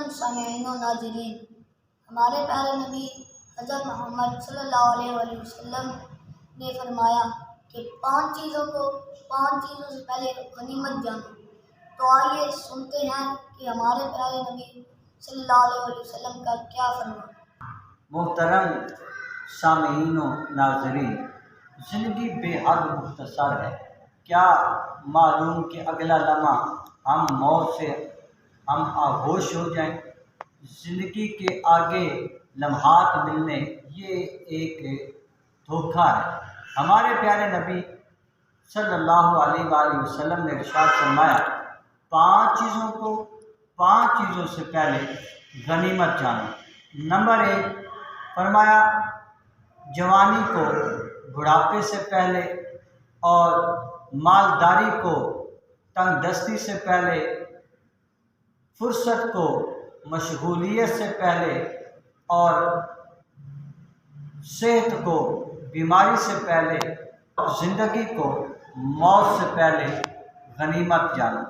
محترم سامعین و ناظرین، ہمارے پیارے نبی حضرت محمد صلی اللہ علیہ وآلہ وسلم نے فرمایا کہ 5 چیزوں سے پہلے غنیمت جانو۔ تو آئیے سنتے ہیں کہ ہمارے پیارے نبی صلی اللہ علیہ وآلہ وسلم کا کیا فرمان۔ محترم سامعین و ناظرین، زندگی بے حد مختصر ہے۔ کیا معلوم کہ اگلا لمحہ ہم موت سے آغوش ہو جائیں۔ زندگی کے آگے لمحات ملنے یہ ایک دھوکہ ہے۔ ہمارے پیارے نبی صلی اللہ علیہ وآلہ وسلم نے ارشاد فرمایا 5 چیزوں سے پہلے غنیمت جانو۔ نمبر 1 فرمایا جوانی کو بڑھاپے سے پہلے، اور مالداری کو تنگ دستی سے پہلے، فرصت کو مشغولیت سے پہلے، اور صحت کو بیماری سے پہلے، زندگی کو موت سے پہلے غنیمت جانو۔